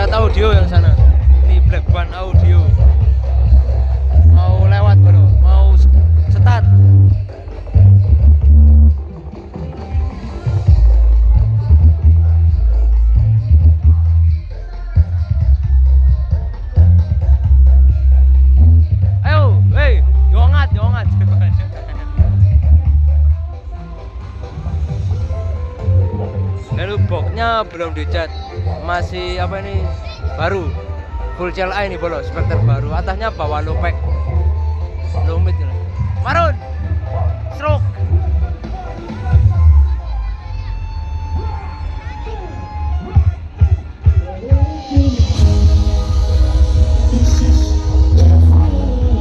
lihat audio yang sana. Ini blackban audio. Mau lewat bro, mau start. Ayo, hey, jongat. Lalu boxnya belum dicat, masih apa ini baru full CLA ini bolo, spek terbaru. Atasnya bawa lopek, lumit ini. Marun, stroke.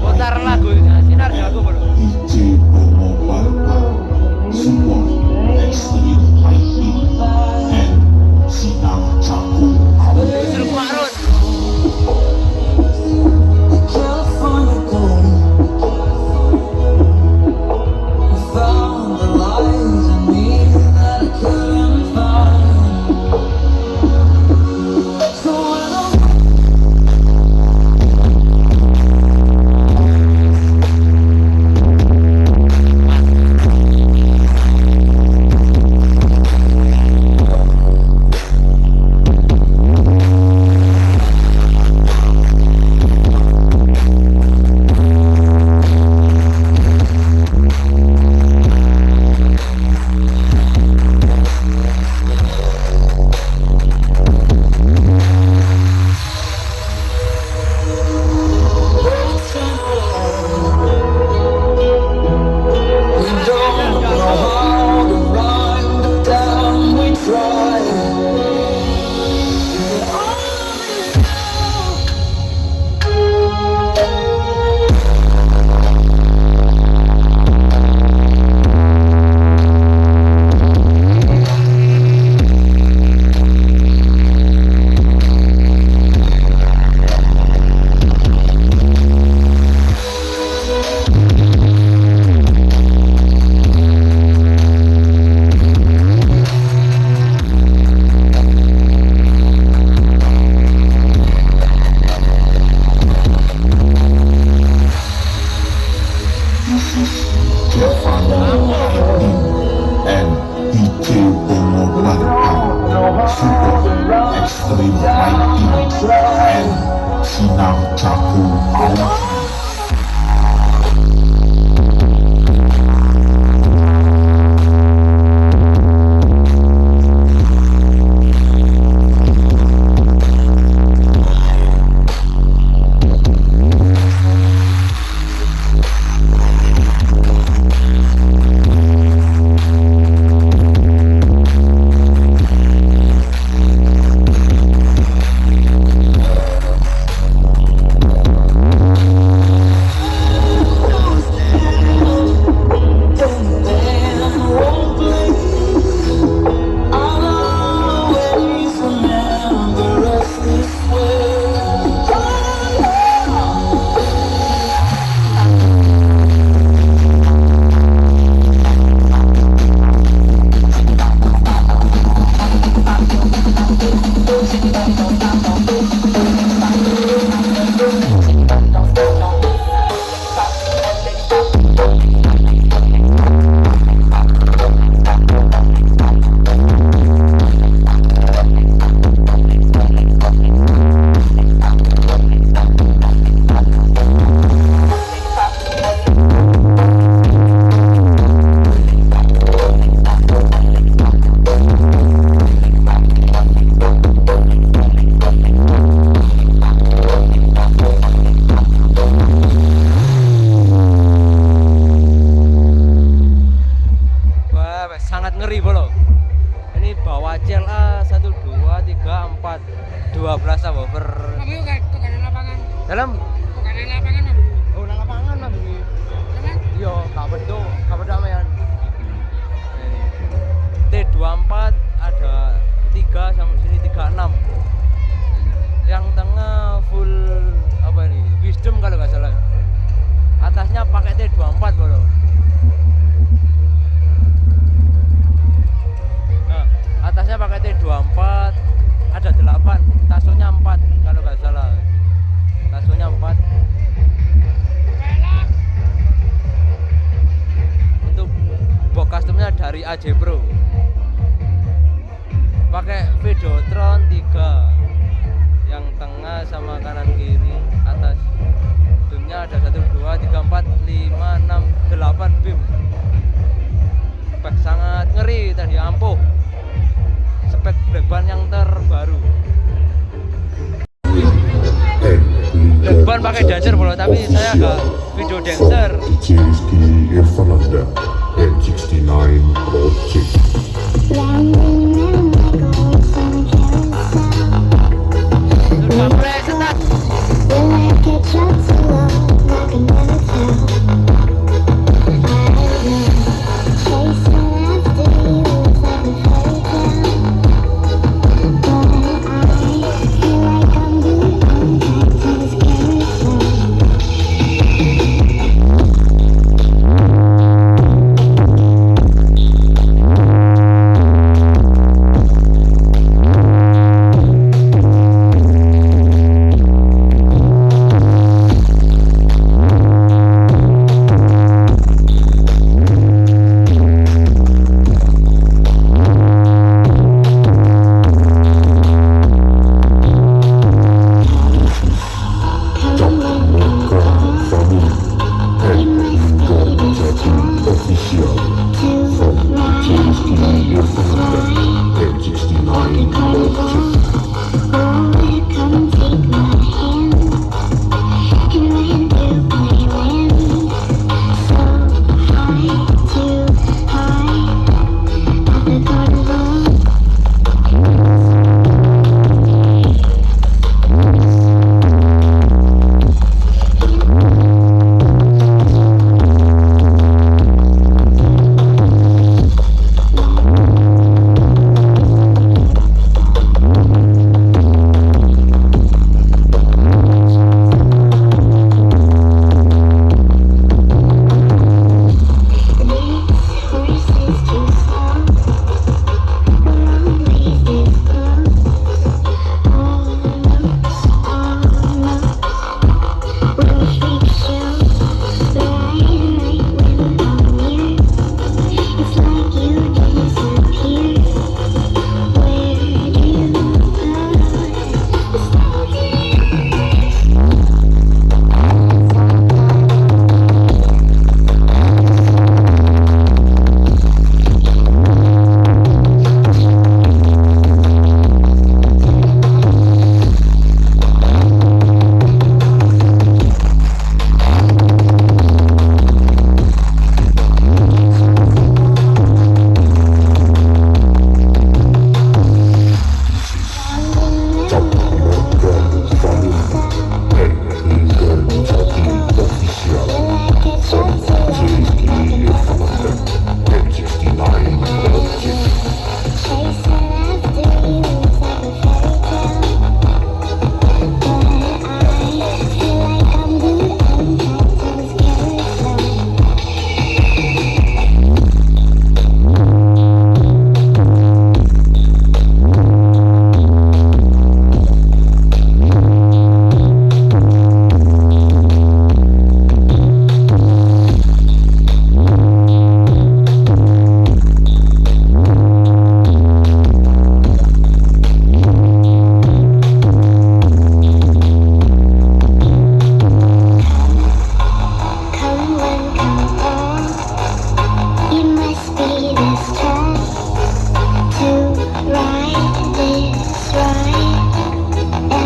Putar lagu, sinar jago bolo. Sangat ngeri bolo. Ini bawa CLA 1 2 3 4 12 subwoofer. Mabuk kok kanan lapangan. Dalam Kok kanan lapangan mabuk. oh nang lapangan mah ini. Teman? Yo, kabar damaian. T24 ada 3 sampai sini 36. Yang tengah full apa nih? Wisdom kalau nggak salah. Atasnya pakai T24 bolo. Atasnya pakai T24, ada 8, tasonya 4. AJ Pro. Pakai Videotron 3 yang tengah sama kanan kiri atas. Bimnya ada 1 2 3 4 5 6 8 bim. Spek sangat ngeri tadi, ampuh. Spek Blackban yang terbaru. Blackban pakai dancer bro, tapi saya agak video dancer. DJ Rizky Irfan Anda N69 Project. Sudah mulai setat.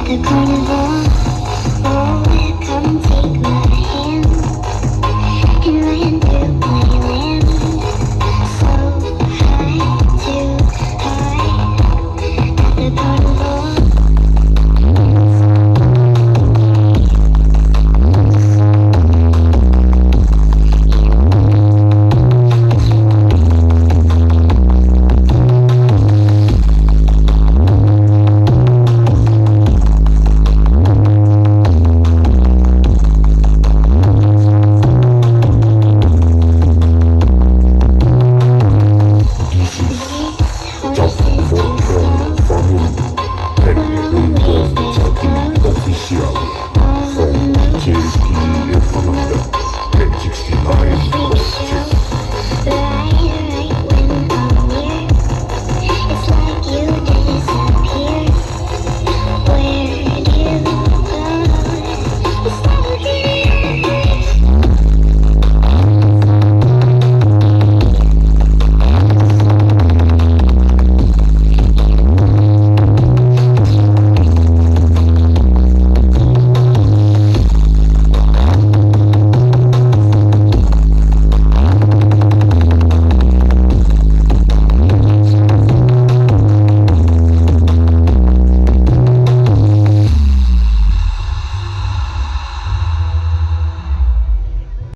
the corner